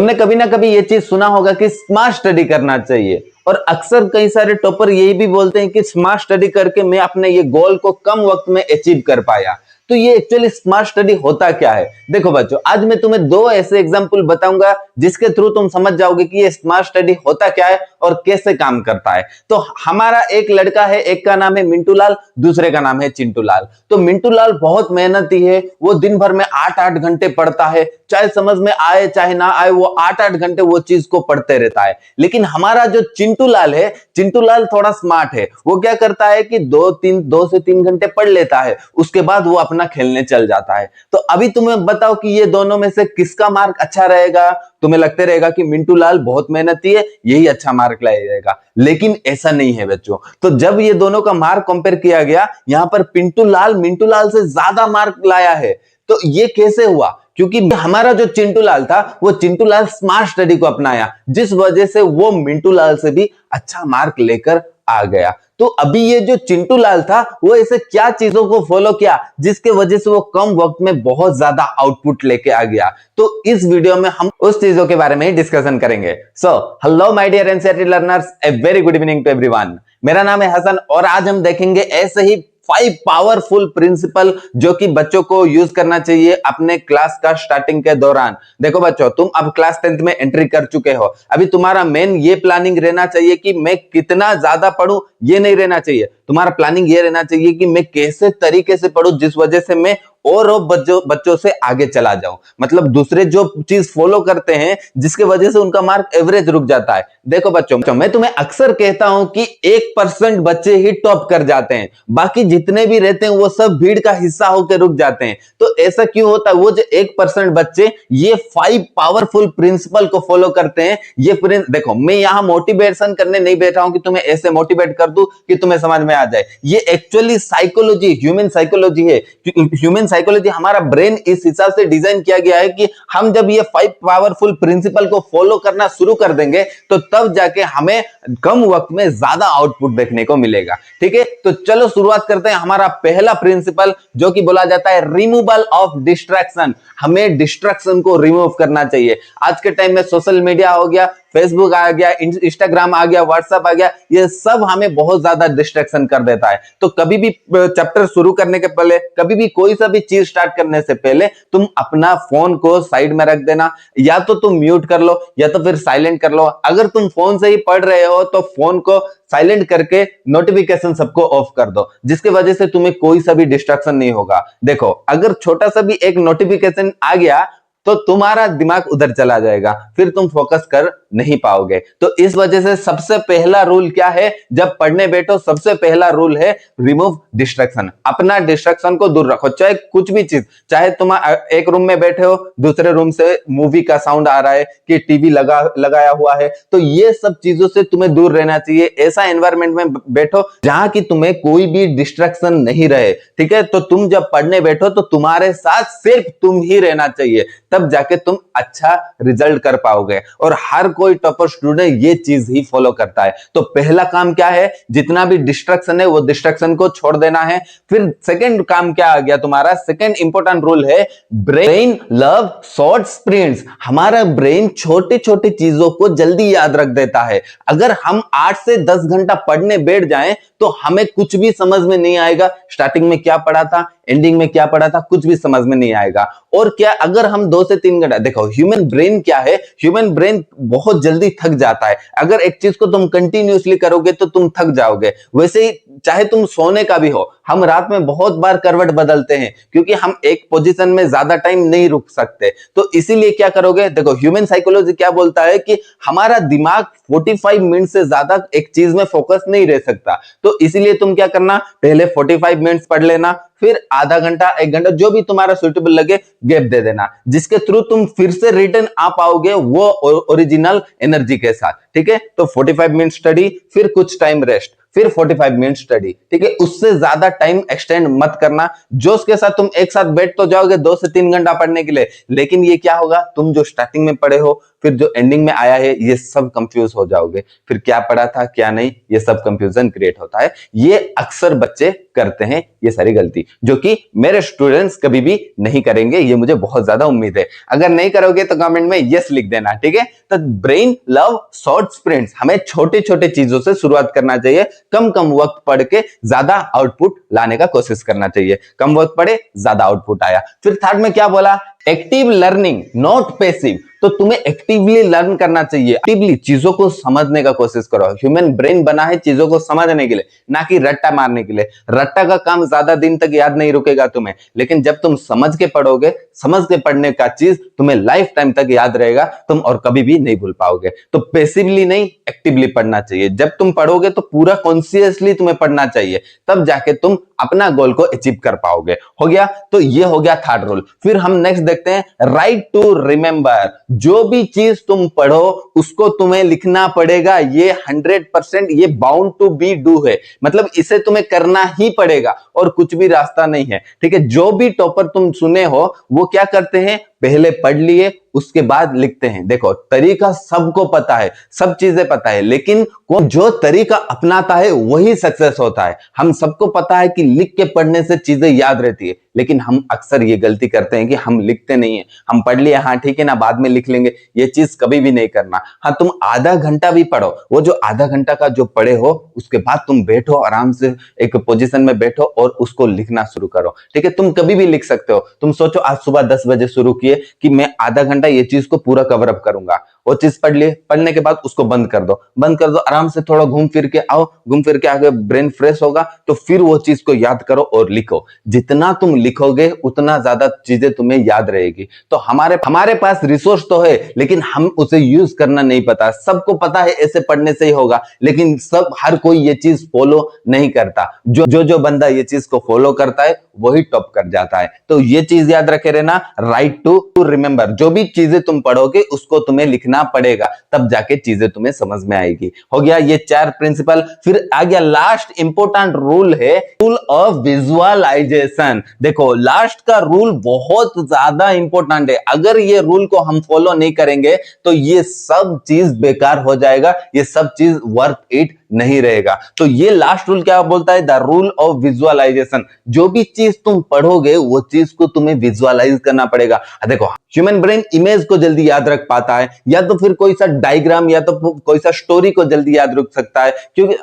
तुमने कभी ना कभी ये चीज सुना होगा कि स्मार्ट स्टडी करना चाहिए, और अक्सर कई सारे टॉपर यही भी बोलते हैं कि स्मार्ट स्टडी करके मैं अपने ये गोल को कम वक्त में अचीव कर पाया। तो ये एक्चुअली स्मार्ट स्टडी होता क्या है? देखो बच्चों, आज मैं तुम्हें दो ऐसे एग्जाम्पल बताऊंगा जिसके थ्रू तुम समझ जाओगे कि ये स्मार्ट स्टडी होता क्या है और कैसे काम करता है। तो हमारा एक लड़का है, एक का नाम है मिंटू लाल, दूसरे का नाम है चिंटू लाल। तो मिंटू लाल बहुत मेहनती है, वो दिन भर में 8-8 घंटे पढ़ता है, चाहे समझ में आए चाहे ना आए, वो 8-8 घंटे वो चीज को पढ़ते रहता है। लेकिन हमारा जो चिंटू लाल है, चिंटू लाल थोड़ा स्मार्ट है। वो क्या करता है कि 2 से 3 घंटे पढ़ लेता है, उसके बाद वो अपना खेलने चल जाता है। तो अभी तुम्हें बताओ कि ये दोनों में से किसका मार्क अच्छा रहेगा? तुम्हें लगते रहेगा कि मिंटू लाल बहुत मेहनती है, यही अच्छा मार्क लाएगा, लेकिन ऐसा नहीं है बच्चों। तो जब ये दोनों का मार्क कंपेयर किया गया, यहां पर मिंटू लाल से ज्यादा मार्क लाया है। तो ये कैसे हुआ? क्योंकि हमारा जो चिंटू लाल था, वो चिंटू लाल स्मार्ट स्टडी को अपनाया, जिस वजह से वो मिंटू लाल से भी अच्छा मार्क लेकर आ गया। तो अभी ये जो चिंटू लाल था, वो ऐसे क्या चीजों को फॉलो किया जिसके वजह से वो कम वक्त में बहुत ज्यादा आउटपुट लेके आ गया? तो इस वीडियो में हम उस चीजों के बारे में ही डिस्कशन करेंगे। So hello my dear NCERT learners, a very good evening to everyone. मेरा नाम है हसन और आज हम देखेंगे ऐसे ही 5 पावरफुल प्रिंसिपल जो कि बच्चों को यूज करना चाहिए अपने क्लास का स्टार्टिंग के दौरान। देखो बच्चों, तुम अब क्लास 10th में एंट्री कर चुके हो। अभी तुम्हारा मेन ये प्लानिंग रहना चाहिए कि मैं कितना ज्यादा पढूं, ये नहीं रहना चाहिए। तुम्हारा प्लानिंग ये रहना चाहिए कि मैं कैसे तरीके से पढूं जिस वजह से मैं और बच्चों से आगे चला जाऊं। मतलब दूसरे जो चीज फॉलो करते हैं जिसके वजह से उनका मार्क एवरेज रुक जाता है। देखो बच्चों, मैं तुम्हें अक्सर कहता हूं कि 1% बच्चे ही टॉप कर जाते हैं, बाकी जितने भी रहते हैं वो सब भीड़ का हिस्सा होकर रुक जाते हैं। तो ऐसा क्यों होता है? वो जो 1% बच्चे ये 5 पावरफुल प्रिंसिपल को फॉलो करते हैं। ये देखो, मैं यहां मोटिवेशन करने नहीं बैठा हूं कि तुम्हें ऐसे मोटिवेट कर दूं कि तुम्हें समझ में आ जाए। ये एक्चुअली साइकोलॉजी, ह्यूमन साइकोलॉजी है। ह्यूमन साइकोलॉजी, हमारा ब्रेन इस हिसाब से डिजाइन किया गया है कि हम जब ये 5 पावरफुल प्रिंसिपल को फॉलो करना शुरू कर देंगे तो तब जाके हमें कम वक्त में ज्यादा आउटपुट देखने को मिलेगा। ठीक है, तो चलो शुरुआत करते हैं। हमारा पहला प्रिंसिपल जो कि बोला जाता है रिमूवल ऑफ डिस्ट्रैक्शन। हमें डिस्ट्रैक्शन को रिमूव करना चाहिए। आज के टाइम में सोशल मीडिया हो गया, फेसबुक आ गया, इंस्टाग्राम आ गया, व्हाट्सएप आ गया, ये सब हमें बहुत ज्यादा डिस्ट्रैक्शन कर देता है। तो कभी भी चैप्टर शुरू करने के पहले, कभी भी कोई सा भी चीज स्टार्ट करने से पहले तुम अपना फोन को साइड में रख देना। या तो तुम म्यूट कर लो या तो फिर साइलेंट कर लो। अगर तुम फोन से ही पढ़ रहे हो तो फोन को साइलेंट करके नोटिफिकेशन सबको ऑफ कर दो, जिसकी वजह से तुम्हें कोई सा भी डिस्ट्रैक्शन नहीं होगा। देखो, अगर छोटा सा भी एक नोटिफिकेशन आ गया तो तुम्हारा दिमाग उधर चला जाएगा, फिर तुम फोकस कर नहीं पाओगे। तो इस वजह से सबसे पहला रूल क्या है? जब पढ़ने बैठो सबसे पहला रूल है रिमूव डिस्ट्रैक्शन। अपना डिस्ट्रैक्शन को दूर रखो, चाहे कुछ भी चीज, चाहे तुम एक रूम में बैठे हो, दूसरे रूम से मूवी का साउंड आ रहा है कि टीवी लगाया हुआ है, तो ये सब चीजों से तुम्हें दूर रहना चाहिए। ऐसा एनवायरनमेंट में बैठो जहां की तुम्हें कोई भी डिस्ट्रैक्शन नहीं रहे। ठीक है, तो तुम जब पढ़ने बैठो तो तुम्हारे साथ सिर्फ तुम ही रहना चाहिए, तब जाके तुम अच्छा रिजल्ट कर पाओगे। और हर कोई टॉपर स्टूडेंट ये चीज ही फॉलो करता है। तो पहला काम क्या है? जितना भी डिस्ट्रैक्शन है वो डिस्ट्रैक्शन को छोड़ देना है। फिर सेकंड काम क्या आ गया तुम्हारा? सेकंड इंपॉर्टेंट रूल है ब्रेन लव शॉर्ट स्प्रिंट्स। हमारा ब्रेन छोटे छोटे चीजों को जल्दी याद रख देता है। अगर हम 8 से 10 घंटा पढ़ने बैठ जाएं तो हमें कुछ भी समझ में नहीं आएगा। स्टार्टिंग में क्या पढ़ा था, एंडिंग में क्या पढ़ा था, कुछ भी समझ में नहीं आएगा। और क्या, अगर हम 2 से 3 घंटा, देखो ह्यूमन ब्रेन क्या है, ह्यूमन ब्रेन बहुत जल्दी थक जाता है। अगर एक चीज को तुम कंटिन्यूअसली करोगे तो तुम थक जाओगे। वैसे ही चाहे तुम सोने का भी हो, हम रात में बहुत बार करवट बदलते हैं क्योंकि हम एक पोजीशन में ज्यादा टाइम नहीं रुक सकते। तो इसीलिए क्या करोगे? देखो, ह्यूमन साइकोलॉजी क्या बोलता है कि हमारा दिमाग 45 मिनट से ज्यादा एक चीज में फोकस नहीं रह सकता। तो इसीलिए तुम क्या करना, पहले 45 मिनट्स पढ़ लेना, फिर आधा घंटा 1 घंटा जो भी तुम्हारा सुटेबल लगे गैप दे देना, जिसके थ्रू तुम फिर से रिटर्न आ पाओगे वो ओरिजिनल एनर्जी के साथ। ठीक है, तो 45 मिनट स्टडी, फिर कुछ टाइम रेस्ट, फिर 45 मिनट स्टडी। ठीक है, उससे ज्यादा टाइम एक्सटेंड मत करना। जोश के साथ तुम एक साथ बैठ तो जाओगे 2 से 3 घंटा पढ़ने के लिए, लेकिन ये क्या होगा? तुम जो स्टार्टिंग में पढ़े हो फिर जो एंडिंग में आया है ये सब कंफ्यूज हो जाओगे, फिर क्या पढ़ा था क्या नहीं, ये सब कंफ्यूजन क्रिएट होता है। ये अक्सर बच्चे करते हैं ये सारी गलती, जो कि मेरे स्टूडेंट्स कभी भी नहीं करेंगे, ये मुझे बहुत ज्यादा उम्मीद है। अगर नहीं करोगे तो कमेंट में यस लिख देना, ठीक है। तो ब्रेन लव शॉर्ट स्प्रिंट्स, हमें छोटे छोटे चीजों से शुरुआत करना चाहिए, कम कम वक्त पढ़ के ज्यादा आउटपुट लाने का कोशिश करना चाहिए। कम वक्त पढ़े ज्यादा आउटपुट आया। फिर थर्ड में क्या बोला, एक्टिव लर्निंग नॉट पैसिव। तो तुम्हें एक्टिवली लर्न करना चाहिए, एक्टिवली चीजों को समझने का कोशिश करो। ह्यूमन ब्रेन बना है चीजों को समझने के लिए, ना कि रट्टा मारने के लिए। रट्टा का काम ज्यादा दिन तक याद नहीं रुकेगा तुम्हें, लेकिन जब तुम समझ के पढ़ोगे, समझ के पढ़ने का चीज तुम्हें लाइफ टाइम तक याद रहेगा, तुम और कभी भी नहीं भूल पाओगे। तो पैसिवली नहीं, एक्टिवली पढ़ना चाहिए। जब तुम पढ़ोगे तो पूरा कॉन्शियसली तुम्हें पढ़ना चाहिए, तब जाके तुम अपना गोल को अचीव कर पाओगे। हो गया, तो ये हो गया थर्ड रूल। फिर हम नेक्स्ट देखते हैं, राइट टू रिमेंबर। जो भी चीज तुम पढ़ो उसको तुम्हें लिखना पड़ेगा, ये 100% ये बाउंड टू बी डू है, मतलब इसे तुम्हें करना ही पड़ेगा और कुछ भी रास्ता नहीं है, ठीक है। जो भी टॉपर तुम सुने हो वो क्या करते हैं, पहले पढ़ लिए उसके बाद लिखते हैं। देखो तरीका सबको पता है, सब चीजें पता है, लेकिन जो तरीका अपनाता है वही सक्सेस होता है। हम सबको पता है कि लिख के पढ़ने से चीजें याद रहती है, लेकिन हम अक्सर ये गलती करते हैं कि हम लिखते नहीं है। हम पढ़ लिए, हाँ ठीक है ना, बाद में लिख लेंगे, ये चीज कभी भी नहीं करना। हाँ तुम आधा घंटा भी पढ़ो, वो जो आधा घंटा का जो पढ़े हो उसके बाद तुम बैठो, आराम से एक पोजीशन में बैठो और उसको लिखना शुरू करो, ठीक है। तुम कभी भी लिख सकते हो। तुम सोचो आज सुबह 10 बजे शुरू किए कि मैं आधा घंटा ये चीज को पूरा कवर अप करूंगा, वो चीज पढ़ लिए, पढ़ने के बाद उसको बंद कर दो, बंद कर दो, आराम से थोड़ा घूम फिर के आओ, घूम फिर के आगे ब्रेन फ्रेश होगा, तो फिर वो चीज को याद करो और लिखो। जितना तुम लिखोगे उतना ज्यादा चीजें तुम्हें याद रहेगी। तो हमारे पास रिसोर्स तो है, लेकिन हम उसे यूज करना नहीं पता। सबको पता है ऐसे पढ़ने से ही होगा, लेकिन हर कोई ये चीज फॉलो नहीं करता। जो बंदा ये चीज को फॉलो करता है वही टॉप कर जाता है। तो ये चीज याद रखे रहना, राइट टू रिमेंबर। जो भी चीजें तुम पढ़ोगे उसको तुम्हें लिखना पड़ेगा, तब जाके चीजें तुम्हें समझ में आएगी। हो गया ये 4 प्रिंसिपल। फिर आ गया लास्ट इंपॉर्टेंट रूल है, रूल ऑफ विजुअलाइजेशन। देखो लास्ट का रूल बहुत ज्यादा इंपॉर्टेंट है। अगर ये रूल को हम फॉलो नहीं करेंगे तो ये सब चीज बेकार हो जाएगा, ये सब चीज वर्थ इट नहीं रहेगा। तो ये लास्ट रूल क्या बोलता है, द रूल ऑफ विजुअलाइजेशन। जो भी चीज तुम पढ़ोगे वो चीज को तुम्हें विजुअलाइज करना पड़ेगा। देखो ह्यूमन ब्रेन इमेज को जल्दी याद रख पाता है, या तो फिर कोई सा डायग्राम या तो कोई सा स्टोरी को जल्दी याद रख सकता है, क्योंकि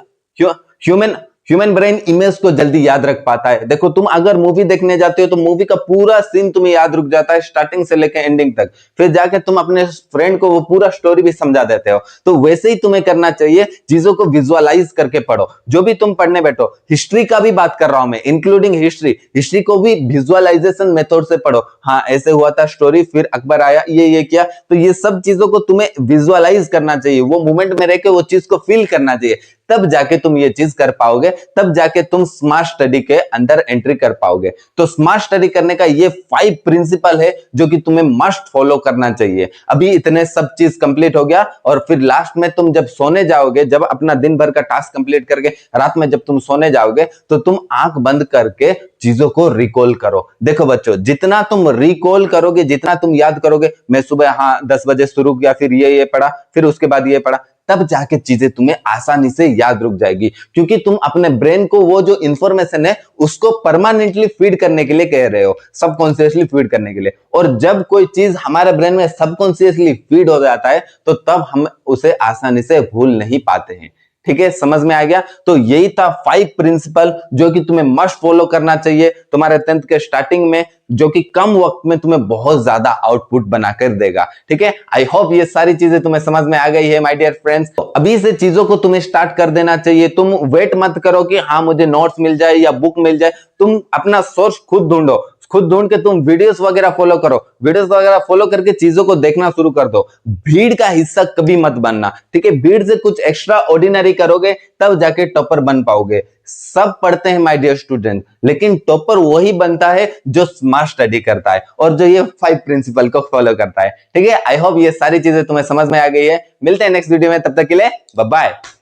ह्यूमन ब्रेन इमेज को जल्दी याद रख पाता है। देखो तुम अगर मूवी देखने जाते हो तो मूवी का पूरा सीन तुम्हें याद रुक जाता है, स्टार्टिंग से लेकर एंडिंग तक। फिर जाके तुम अपने फ्रेंड को वो पूरा स्टोरी भी समझा देते हो। तो वैसे ही तुम्हें करना चाहिए, चीजों को विजुअलाइज करके पढ़ो। जो भी तुम पढ़ने बैठो, हिस्ट्री का भी बात कर रहा हूं मैं, इंक्लूडिंग हिस्ट्री को भी विजुअलाइजेशन मेथड से पढ़ो। हाँ ऐसे हुआ था स्टोरी, फिर अकबर आया, ये किया। तो ये सब चीजों को तुम्हें विजुअलाइज करना चाहिए, वो मोमेंट में रह के वो चीज को फील करना चाहिए, तब जाके तुम ये चीज कर पाओगे, तब जाके तुम स्मार्ट स्टडी के अंदर एंट्री कर पाओगे। तो स्मार्ट स्टडी करने का ये 5 प्रिंसिपल है जो कि तुम्हें मस्ट फॉलो करना चाहिए। अभी इतने सब चीज कंप्लीट हो गया, और फिर लास्ट में तुम जब सोने जाओगे, जब अपना दिन भर का टास्क कंप्लीट करके रात में जब तुम सोने जाओगे, तो तुम आंख बंद करके चीजों को रिकॉल करो। देखो बच्चों, जितना तुम रिकॉल करोगे, जितना तुम याद करोगे, मैं सुबह हाँ 10 बजे शुरू किया, फिर ये पढ़ा, फिर उसके बाद ये पढ़ा, तब जाके चीजें तुम्हें आसानी से याद रुक जाएगी। क्योंकि तुम अपने ब्रेन को वो जो इंफॉर्मेशन है उसको परमानेंटली फीड करने के लिए कह रहे हो, सबकॉन्शियसली फीड करने के लिए। और जब कोई चीज हमारे ब्रेन में सबकॉन्शियसली फीड हो जाता है तो तब हम उसे आसानी से भूल नहीं पाते हैं। ठीक है, समझ में आ गया। तो यही था 5 प्रिंसिपल जो कि तुम्हें मस्ट फॉलो करना चाहिए तुम्हारे 10th के स्टार्टिंग में, जो कि कम वक्त में तुम्हें बहुत ज्यादा आउटपुट बनाकर देगा। ठीक है, आई होप ये सारी चीजें तुम्हें समझ में आ गई है माय डियर फ्रेंड्स। तो अभी से चीजों को तुम्हें स्टार्ट कर देना चाहिए। तुम वेट मत करो कि हाँ मुझे नोट्स मिल जाए या बुक मिल जाए। तुम अपना सोर्स खुद ढूंढो, खुद ढूंढ के तुम वीडियोस वगैरह फॉलो करो, वीडियोस वगैरह फॉलो करके चीजों को देखना शुरू कर दो। भीड़ का हिस्सा कभी मत बनना, ठीक है। भीड़ से कुछ एक्स्ट्रा ऑर्डिनरी करोगे तब जाके टॉपर बन पाओगे। सब पढ़ते हैं माय डियर स्टूडेंट, लेकिन टॉपर वही बनता है जो स्मार्ट स्टडी करता है और जो ये 5 प्रिंसिपल को फॉलो करता है। ठीक है, आई होप ये सारी चीजें तुम्हें समझ में आ गई है। मिलते हैं नेक्स्ट वीडियो में, तब तक के लिए बाय बाय।